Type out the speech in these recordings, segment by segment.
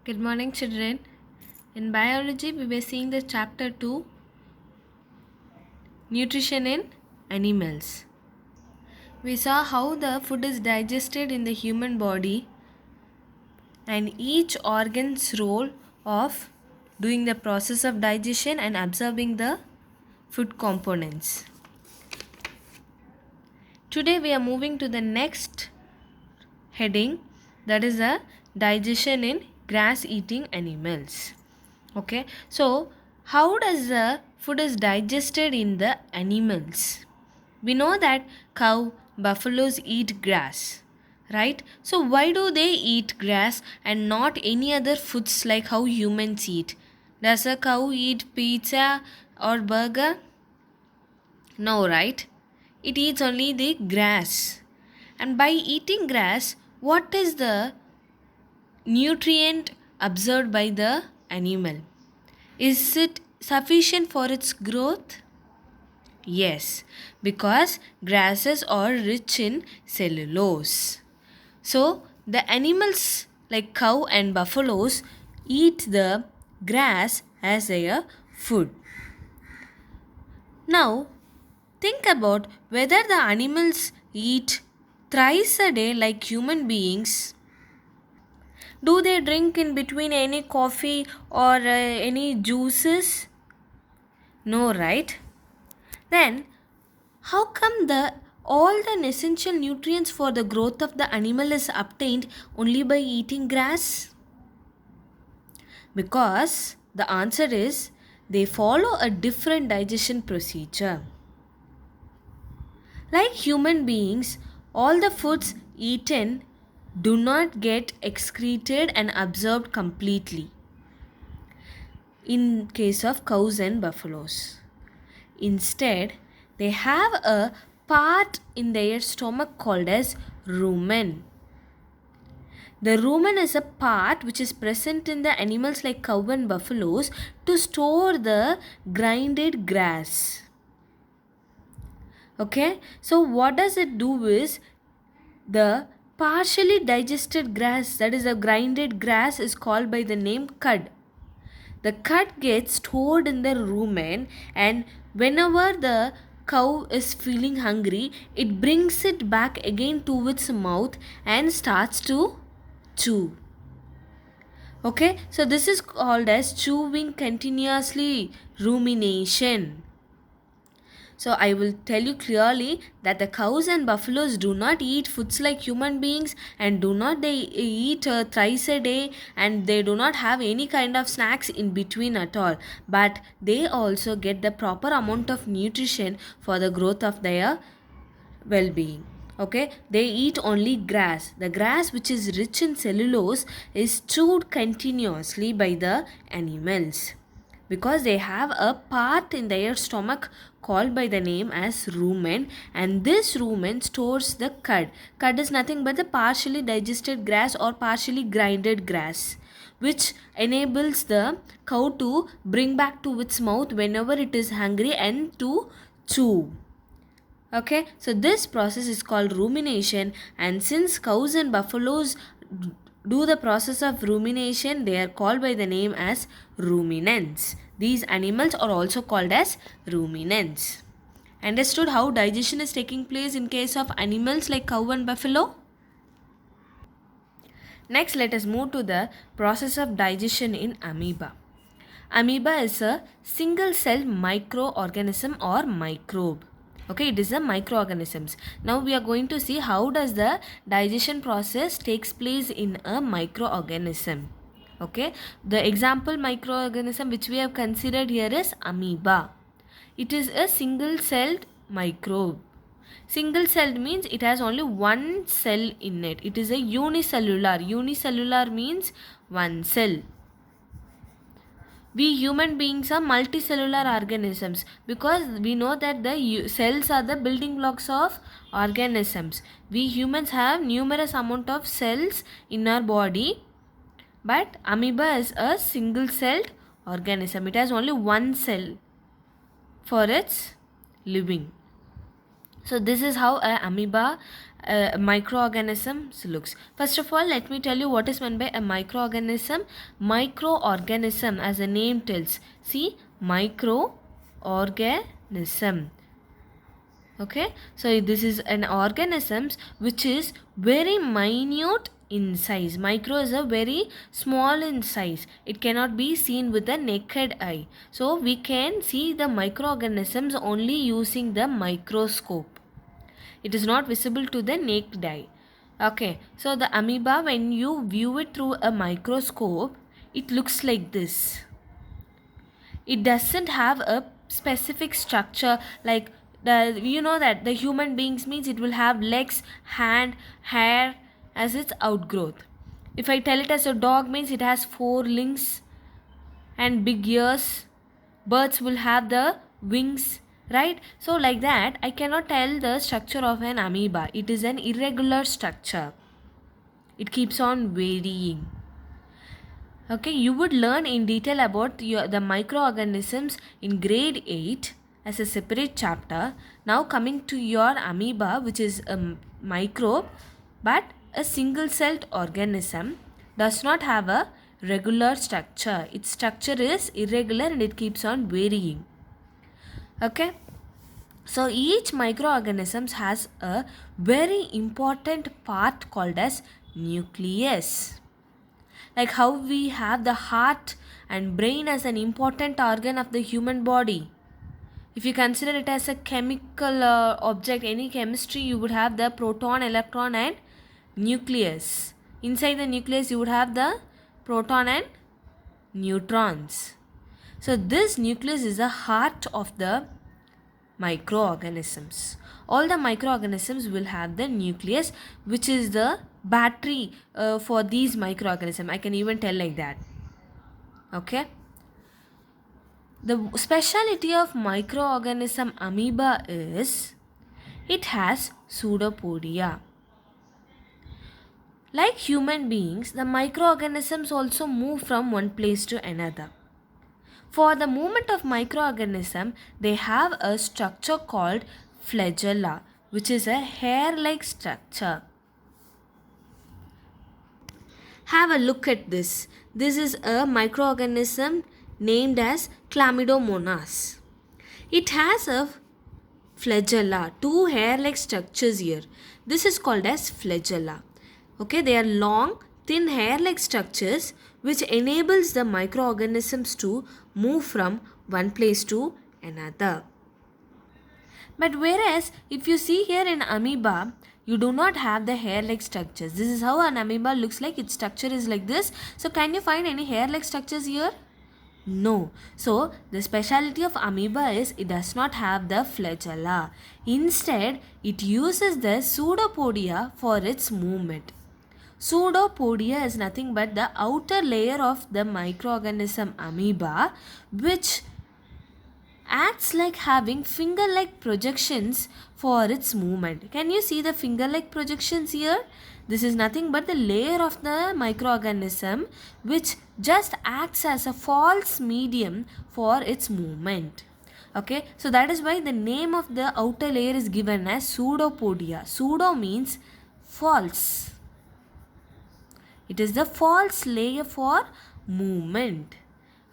Good morning, children. In biology, we were seeing the chapter 2 Nutrition in Animals. We saw how the food is digested in the human body and each organ's role of doing the process of digestion and absorbing the food components. Today, we are moving to the next heading, that is the digestion in grass eating animals. Okay, so how does the food is digested in the animals? We know that cow, buffaloes eat grass, right? So why do they eat grass and not any other foods like how humans eat? Does a cow eat pizza or burger? No, right? It eats only the grass. And by eating grass, what is the nutrient absorbed by the animal? Is it sufficient for its growth? Yes, because grasses are rich in cellulose. So, the animals like cow and buffaloes eat the grass as their food. Now, think about whether the animals eat thrice a day like human beings. Do they drink in between any coffee or any juices? No, right? Then, how come the all the essential nutrients for the growth of the animal is obtained only by eating grass? Because the answer is they follow a different digestion procedure. Like human beings, all the foods eaten do not get excreted and absorbed completely in case of cows and buffaloes. Instead, they have a part in their stomach called as rumen. The rumen is a part which is present in the animals like cow and buffaloes to store the grinded grass. Okay, so what does it do is the partially digested grass, that is the grinded grass, is called by the name cud. The cud gets stored in the rumen, and whenever the cow is feeling hungry, it brings it back again to its mouth and starts to chew. Okay, so this is called as chewing continuously, rumination. So I will tell you clearly that the cows and buffaloes do not eat foods like human beings, and do not they eat thrice a day, and they do not have any kind of snacks in between at all, but they also get the proper amount of nutrition for the growth of their well-being. Okay, they eat only grass. The grass, which is rich in cellulose, is chewed continuously by the animals because they have a part in their stomach called by the name as rumen, and this rumen stores the cud. Cud is nothing but the partially digested grass or partially grinded grass, which enables the cow to bring back to its mouth whenever it is hungry and to chew. Okay, so this process is called rumination, and since cows and buffaloes do the process of rumination, they are called by the name as ruminants. These animals are also called as ruminants. Understood how digestion is taking place in case of animals like cow and buffalo? Next, let us move to the process of digestion in amoeba. Amoeba is a single cell microorganism or microbe. Okay, it is a microorganisms. Now we are going to see how does the digestion process takes place in a microorganism. Okay, the example microorganism which we have considered here is amoeba. It is a single celled microbe. Single celled means it has only one cell in it. It is a unicellular. Unicellular means one cell. We human beings are multicellular organisms because we know that the cells are the building blocks of organisms. We humans have numerous amount of cells in our body, but amoeba is a single celled organism. It has only one cell for its living. So this is how a amoeba microorganism looks. First of all, let me tell you what is meant by a microorganism. Microorganism, as the name tells. See, microorganism. Okay, so this is an organism which is very minute in size. Micro is a very small in size. It cannot be seen with the naked eye. So we can see the microorganisms only using the microscope. It is not visible to the naked eye. Okay, so the amoeba, when you view it through a microscope, it looks like this. It doesn't have a specific structure like you know that the human beings means it will have legs, hand, hair as its outgrowth. If I tell it as a dog means it has 4 limbs and big ears. Birds will have the wings, right? So like that I cannot tell the structure of an amoeba. It is an irregular structure. It keeps on varying. Okay, you would learn in detail about the microorganisms in grade 8 as a separate chapter. Now coming to your amoeba, which is a microbe but a single-celled organism, does not have a regular structure. Its structure is irregular and it keeps on varying. Okay, so each microorganism has a very important part called as nucleus. Like how we have the heart and brain as an important organ of the human body. If you consider it as a chemical object, any chemistry, you would have the proton, electron and nucleus. Inside the nucleus you would have the proton and neutrons. So this nucleus is the heart of the microorganisms. All the microorganisms will have the nucleus, which is the battery for these microorganisms. I can even tell like that. Okay. The speciality of microorganism amoeba is it has pseudopodia. Like human beings, the microorganisms also move from one place to another. For the movement of microorganism, they have a structure called flagella, which is a hair-like structure. Have a look at this. This is a microorganism named as Chlamydomonas. It has a flagella, 2 hair-like structures here. This is called as flagella. Okay, they are long, thin hair-like structures which enables the microorganisms to move from one place to another. But whereas if you see here in amoeba, you do not have the hair-like structures. This is how an amoeba looks like. Its structure is like this. So can you find any hair-like structures here? No. So the speciality of amoeba is it does not have the flagella. Instead, it uses the pseudopodia for its movement. Pseudopodia is nothing but the outer layer of the microorganism amoeba, which acts like having finger-like projections for its movement. Can you see the finger-like projections here? This is nothing but the layer of the microorganism which just acts as a false medium for its movement. Okay, so that is why the name of the outer layer is given as pseudopodia. Pseudo means false. It is the false layer for movement.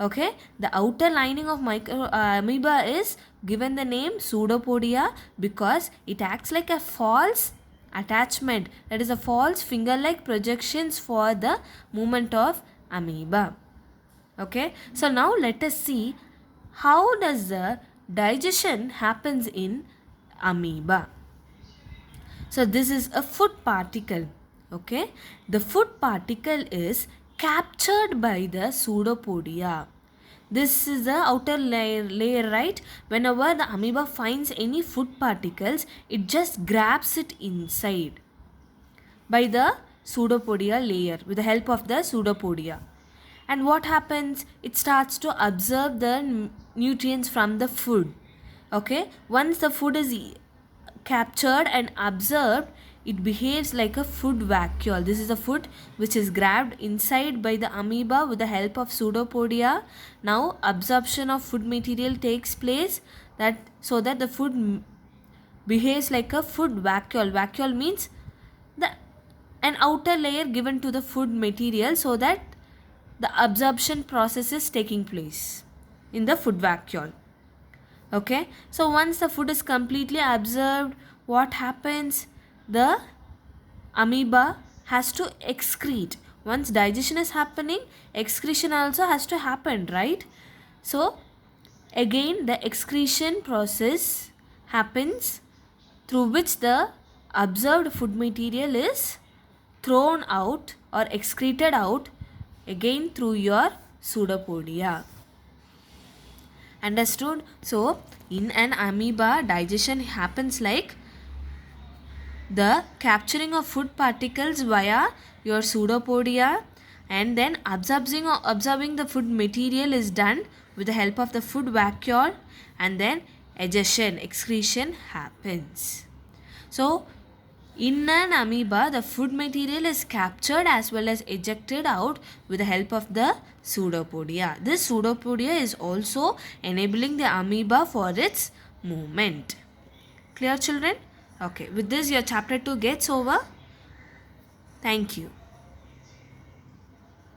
Okay, the outer lining of amoeba is given the name pseudopodia because it acts like a false attachment, that is a false finger-like projections for the movement of amoeba. Okay, so now let us see how does the digestion happens in amoeba. So this is a food particle. Okay, the food particle is captured by the pseudopodia. This is the outer layer, right? Whenever the amoeba finds any food particles, it just grabs it inside by the pseudopodia layer with the help of the pseudopodia. And what happens? It starts to absorb the nutrients from the food. Okay, once the food is captured and absorbed, it behaves like a food vacuole. This is the food which is grabbed inside by the amoeba with the help of pseudopodia. Now absorption of food material takes place so that the food behaves like a food vacuole. Vacuole means the an outer layer given to the food material so that the absorption process is taking place in the food vacuole. Okay, so once the food is completely absorbed, what happens? The amoeba has to excrete. Once digestion is happening, excretion also has to happen, right? So again the excretion process happens through which the absorbed food material is thrown out or excreted out again through your pseudopodia. Understood? So in an amoeba, digestion happens like the capturing of food particles via your pseudopodia, and then absorbing the food material is done with the help of the food vacuole, and then egestion, excretion happens. So in an amoeba, the food material is captured as well as ejected out with the help of the pseudopodia. This pseudopodia is also enabling the amoeba for its movement. Clear, children? Okay, with this your chapter 2 gets over. Thank you.